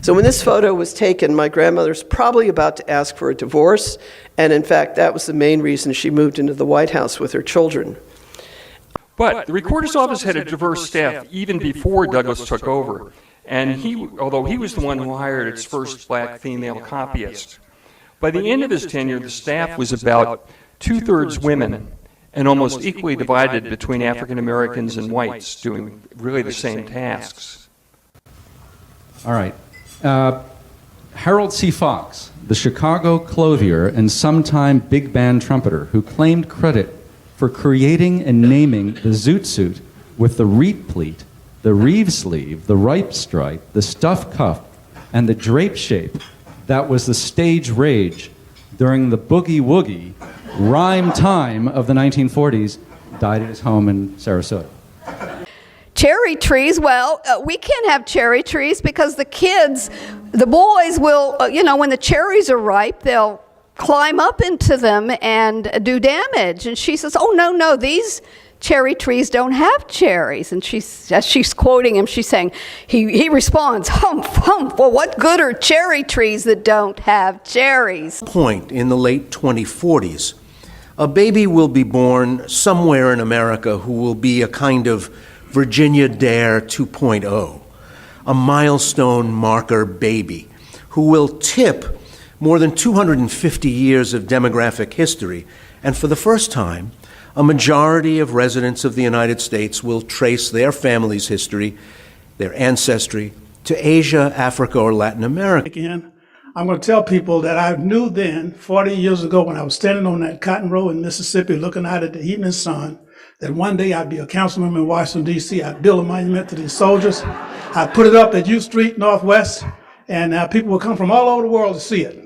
So when this photo was taken, my grandmother's probably about to ask for a divorce, and in fact, that was the main reason she moved into the White House with her children. But the Recorder's Office had a diverse staff even before Douglas took over, and although he was the one who hired its first black female copyist. By the end of his tenure, the staff was about 2/3 women and almost equally divided between African Americans and whites doing really the same tasks. All right. Harold C. Fox, the Chicago clothier and sometime big band trumpeter who claimed credit for creating and naming the zoot suit with the reed pleat, the reeve sleeve, the ripe stripe, the stuff cuff, and the drape shape that was the stage rage during the boogie-woogie rhyme time of the 1940s, died at his home in Sarasota. Cherry trees, well, we can't have cherry trees because the kids, the boys will, when the cherries are ripe, they'll climb up into them and do damage. And she says, oh, no, these cherry trees don't have cherries. And as she's quoting him, she's saying, he responds, humph, humph, well, what good are cherry trees that don't have cherries? Point in the late 2040s, a baby will be born somewhere in America who will be a kind of Virginia Dare 2.0, a milestone marker baby who will tip more than 250 years of demographic history, and for the first time, a majority of residents of the United States will trace their family's history, their ancestry, to Asia, Africa, or Latin America. Again, I'm going to tell people that I knew then, 40 years ago, when I was standing on that cotton row in Mississippi looking out at the evening sun, that one day I'd be a councilman in Washington, D.C. I'd build a monument to these soldiers. I'd put it up at U Street Northwest, and people would come from all over the world to see it.